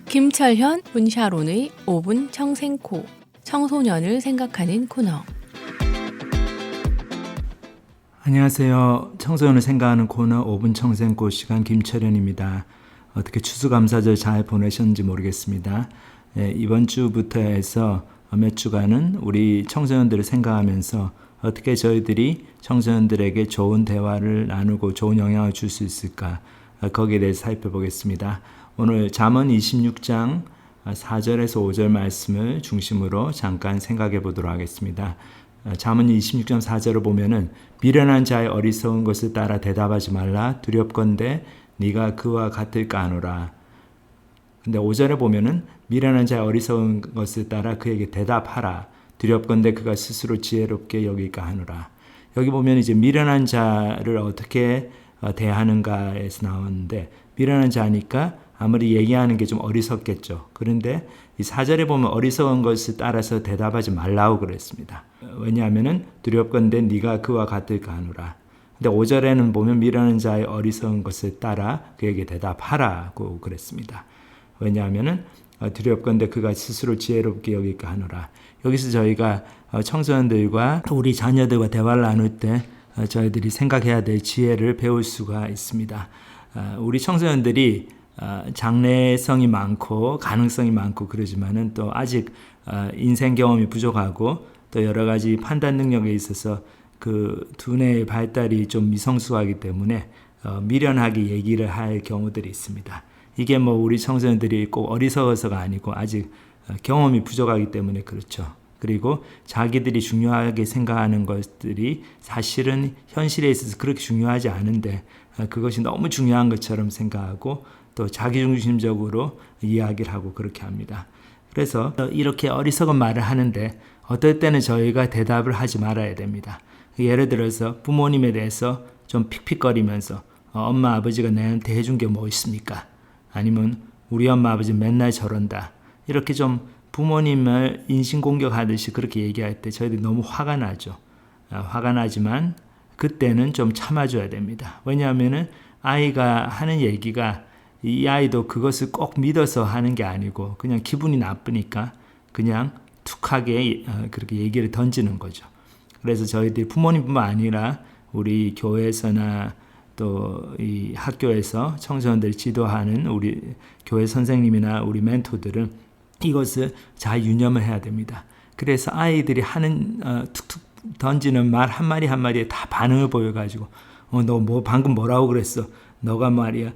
김철현, 문샤론의 5분 청생코, 청소년을 생각하는 코너. 안녕하세요. 청소년을 생각하는 코너 5분 청생코 시간 김철현입니다. 어떻게 추수감사절 잘 보내셨는지 모르겠습니다. 이번 주부터 해서 몇 주간은 우리 청소년들을 생각하면서 어떻게 저희들이 청소년들에게 좋은 대화를 나누고 좋은 영향을 줄 수 있을까, 거기에 대해서 살펴보겠습니다. 오늘 잠언 26장 4절에서 5절 말씀을 중심으로 잠깐 생각해 보도록 하겠습니다. 잠언 26장 4절을 보면은 미련한 자의 어리석은 것을 따라 대답하지 말라. 두렵건대 네가 그와 같을까 하노라. 근데 5절에 보면은 미련한 자의 어리석은 것을 따라 그에게 대답하라. 두렵건대 그가 스스로 지혜롭게 여길까 하노라. 여기 보면 이제 미련한 자를 어떻게 대하는가에서 나오는데, 미련한 자니까 아무리 얘기하는 게 좀 어리석겠죠. 그런데 이 4절에 보면 어리석은 것을 따라서 대답하지 말라고 그랬습니다. 왜냐하면은 두렵건대 네가 그와 같을까 하노라. 근데 5절에는 보면 미련한 자의 어리석은 것을 따라 그에게 대답하라고 그랬습니다. 왜냐하면은 두렵건대 그가 스스로 지혜롭게 여길까 하노라. 여기서 저희가 청소년들과 우리 자녀들과 대화를 나눌 때 저희들이 생각해야 될 지혜를 배울 수가 있습니다. 우리 청소년들이 장래성이 많고 가능성이 많고 그러지만은 또 아직 인생 경험이 부족하고 또 여러 가지 판단 능력에 있어서 그 두뇌의 발달이 좀 미성숙하기 때문에 미련하게 얘기를 할 경우들이 있습니다. 이게 뭐 우리 청소년들이 꼭 어리석어서가 아니고 아직 경험이 부족하기 때문에 그렇죠. 그리고 자기들이 중요하게 생각하는 것들이 사실은 현실에 있어서 그렇게 중요하지 않은데 그것이 너무 중요한 것처럼 생각하고 또 자기중심적으로 이야기를 하고 그렇게 합니다. 그래서 이렇게 어리석은 말을 하는데 어떨 때는 저희가 대답을 하지 말아야 됩니다. 예를 들어서 부모님에 대해서 좀 픽픽거리면서 엄마 아버지가 내한테 해준 게 뭐 있습니까? 아니면 우리 엄마 아버지 맨날 저런다. 이렇게 좀 부모님을 인신공격하듯이 그렇게 얘기할 때 저희들이 너무 화가 나죠. 화가 나지만 그때는 좀 참아줘야 됩니다. 왜냐하면은 아이가 하는 얘기가 이 아이도 그것을 꼭 믿어서 하는 게 아니고 그냥 기분이 나쁘니까 그냥 툭하게 그렇게 얘기를 던지는 거죠. 그래서 저희들이 부모님뿐만 아니라 우리 교회에서나 또 이 학교에서 청소년들을 지도하는 우리 교회 선생님이나 우리 멘토들은 이것을 잘 유념을 해야 됩니다. 그래서 아이들이 하는 툭툭 던지는 말 한마디 한마디에 다 반응을 보여가지고 너 뭐 방금 뭐라고 그랬어? 너가 말이야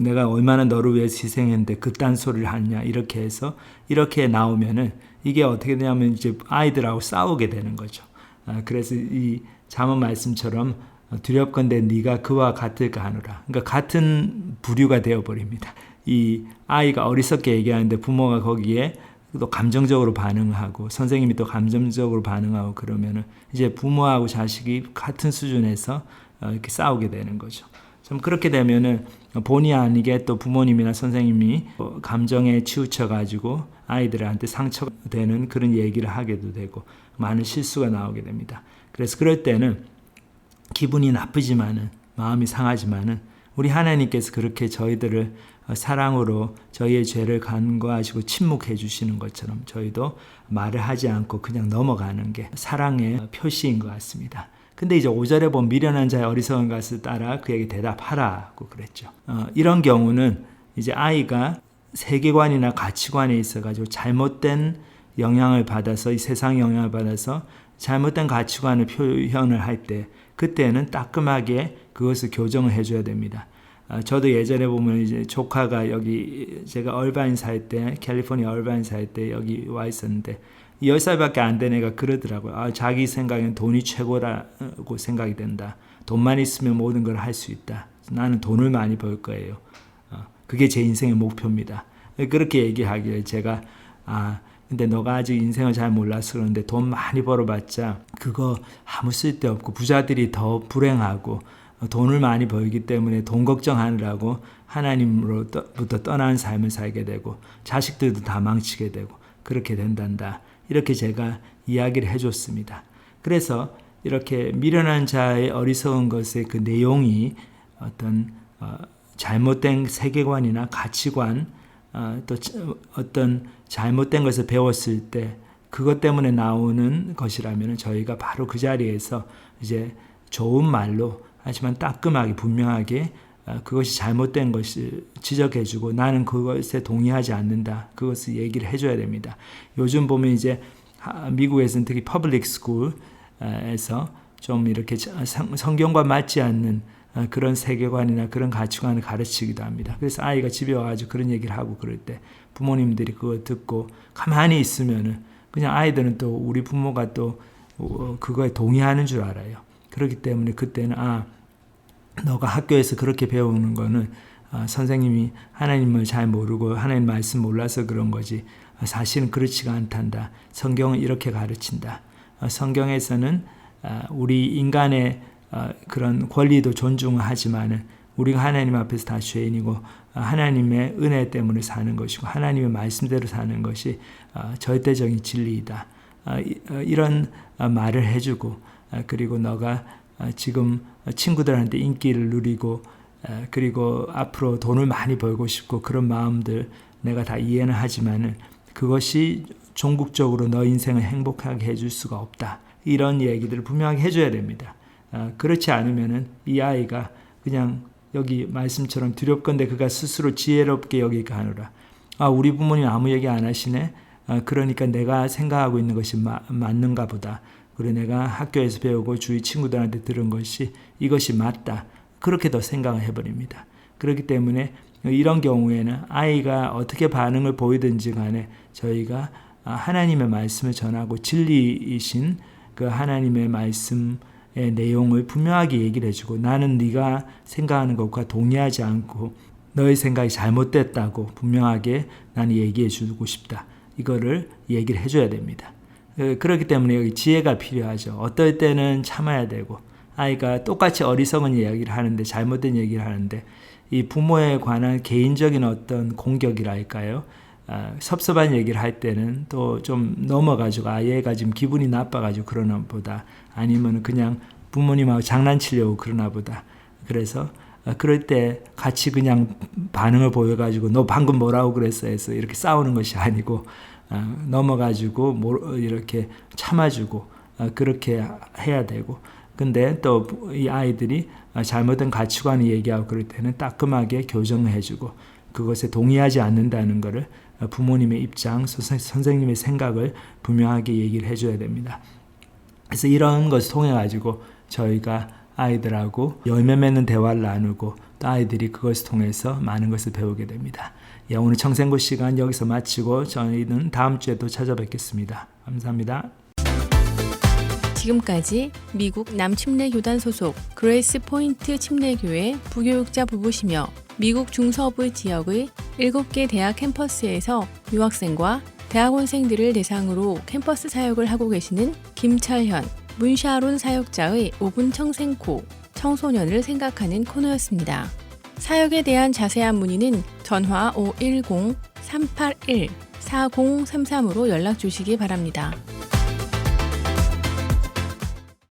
내가 얼마나 너를 위해서 희생했는데 그딴 소리를 하냐, 이렇게 해서 이렇게 나오면은 이게 어떻게 되냐면 이제 아이들하고 싸우게 되는 거죠. 그래서 이 잠언 말씀처럼 두렵건대 네가 그와 같을까 하노라. 그러니까 같은 부류가 되어버립니다. 이 아이가 어리석게 얘기하는데 부모가 거기에 또 감정적으로 반응하고 선생님이 또 감정적으로 반응하고 그러면은 이제 부모하고 자식이 같은 수준에서 이렇게 싸우게 되는 거죠. 좀 그렇게 되면은 본의 아니게 또 부모님이나 선생님이 감정에 치우쳐 가지고 아이들한테 상처되는 그런 얘기를 하게도 되고 많은 실수가 나오게 됩니다. 그래서 그럴 때는 기분이 나쁘지만은 마음이 상하지만은 우리 하나님께서 그렇게 저희들을 사랑으로 저희의 죄를 간과하시고 침묵해 주시는 것처럼 저희도 말을 하지 않고 그냥 넘어가는 게 사랑의 표시인 것 같습니다. 근데 이제 5절에 보면 미련한 자의 어리석은 것을 따라 그에게 대답하라고 그랬죠. 이런 경우는 이제 아이가 세계관이나 가치관에 있어가지고 잘못된 영향을 받아서 이 세상 영향을 받아서 잘못된 가치관을 표현을 할 때 그때는 따끔하게 그것을 교정을 해줘야 됩니다. 저도 예전에 보면 이제 조카가 여기 제가 얼바인 살 때 캘리포니아 얼바인 살 때 여기 와 있었는데 10살밖에 안 된 애가 그러더라고요. 자기 생각엔 돈이 최고라고 생각이 된다. 돈만 있으면 모든 걸 할 수 있다. 나는 돈을 많이 벌 거예요. 그게 제 인생의 목표입니다. 그렇게 얘기하길래 제가 근데 너가 아직 인생을 잘 몰라서 그러는데 돈 많이 벌어봤자 그거 아무 쓸데없고 부자들이 더 불행하고 돈을 많이 벌기 때문에 돈 걱정하느라고 하나님으로부터 떠나는 삶을 살게 되고 자식들도 다 망치게 되고 그렇게 된단다. 이렇게 제가 이야기를 해줬습니다. 그래서 이렇게 미련한 자의 어리석은 것의 그 내용이 어떤 잘못된 세계관이나 가치관 또 어떤 잘못된 것을 배웠을 때 그것 때문에 나오는 것이라면 저희가 바로 그 자리에서 이제 좋은 말로 하지만 따끔하게 분명하게 그것이 잘못된 것을 지적해주고 나는 그것에 동의하지 않는다. 그것을 얘기를 해줘야 됩니다. 요즘 보면 이제 미국에서는 특히 퍼블릭 스쿨에서 좀 이렇게 성경과 맞지 않는 그런 세계관이나 그런 가치관을 가르치기도 합니다. 그래서 아이가 집에 와가지고 그런 얘기를 하고 그럴 때 부모님들이 그거 듣고 가만히 있으면은 그냥 아이들은 또 우리 부모가 또 그거에 동의하는 줄 알아요. 그렇기 때문에 그때는 너가 학교에서 그렇게 배우는 거는 선생님이 하나님을 잘 모르고 하나님 말씀 몰라서 그런 거지 사실은 그렇지가 않단다. 성경은 이렇게 가르친다. 성경에서는 우리 인간의 그런 권리도 존중하지만은 우리가 하나님 앞에서 다 죄인이고 하나님의 은혜 때문에 사는 것이고 하나님의 말씀대로 사는 것이 절대적인 진리이다. 이런 말을 해주고 그리고 너가 지금 친구들한테 인기를 누리고 그리고 앞으로 돈을 많이 벌고 싶고 그런 마음들 내가 다 이해는 하지만은 그것이 종국적으로 너 인생을 행복하게 해줄 수가 없다. 이런 얘기들을 분명하게 해줘야 됩니다. 그렇지 않으면은 이 아이가 그냥 여기 말씀처럼 두렵건대 그가 스스로 지혜롭게 여기게 하노라. 우리 부모님 아무 얘기 안 하시네. 그러니까 내가 생각하고 있는 것이 맞는가 보다. 그리고 내가 학교에서 배우고 주위 친구들한테 들은 것이 이것이 맞다. 그렇게 더 생각을 해버립니다. 그렇기 때문에 이런 경우에는 아이가 어떻게 반응을 보이든지 간에 저희가 하나님의 말씀을 전하고 진리이신 그 하나님의 말씀의 내용을 분명하게 얘기를 해주고 나는 네가 생각하는 것과 동의하지 않고 너의 생각이 잘못됐다고 분명하게 나는 얘기해 주고 싶다. 이거를 얘기를 해줘야 됩니다. 그렇기 때문에 여기 지혜가 필요하죠. 어떨 때는 참아야 되고 아이가 똑같이 어리석은 이야기를 하는데 잘못된 얘기를 하는데 이 부모에 관한 개인적인 어떤 공격이랄까요? 섭섭한 얘기를 할 때는 또 좀 넘어가지고 얘가 지금 기분이 나빠가지고 그러나 보다 아니면 그냥 부모님하고 장난치려고 그러나 보다 그래서 그럴 때 같이 그냥 반응을 보여가지고 너 방금 뭐라고 그랬어 해서 이렇게 싸우는 것이 아니고 넘어가지고 이렇게 참아주고 그렇게 해야 되고 근데 또 이 아이들이 잘못된 가치관을 얘기하고 그럴 때는 따끔하게 교정을 해주고 그것에 동의하지 않는다는 것을 부모님의 입장, 선생님의 생각을 분명하게 얘기를 해줘야 됩니다. 그래서 이런 것을 통해 가지고 저희가 아이들하고 열매 맺는 대화를 나누고 또 아이들이 그것을 통해서 많은 것을 배우게 됩니다. 오늘 청생고 시간 여기서 마치고 저희는 다음 주에 또 찾아뵙겠습니다. 감사합니다. 지금까지 미국 남침례교단 소속 그레이스 포인트 침례교회 부교육자 부부시며 미국 중서부 지역의 7개 대학 캠퍼스에서 유학생과 대학원생들을 대상으로 캠퍼스 사역을 하고 계시는 김철현, 문샤론 사역자의 5분 청생코, 청소년을 생각하는 코너였습니다. 사역에 대한 자세한 문의는 전화 510-381-4033으로 연락 주시기 바랍니다.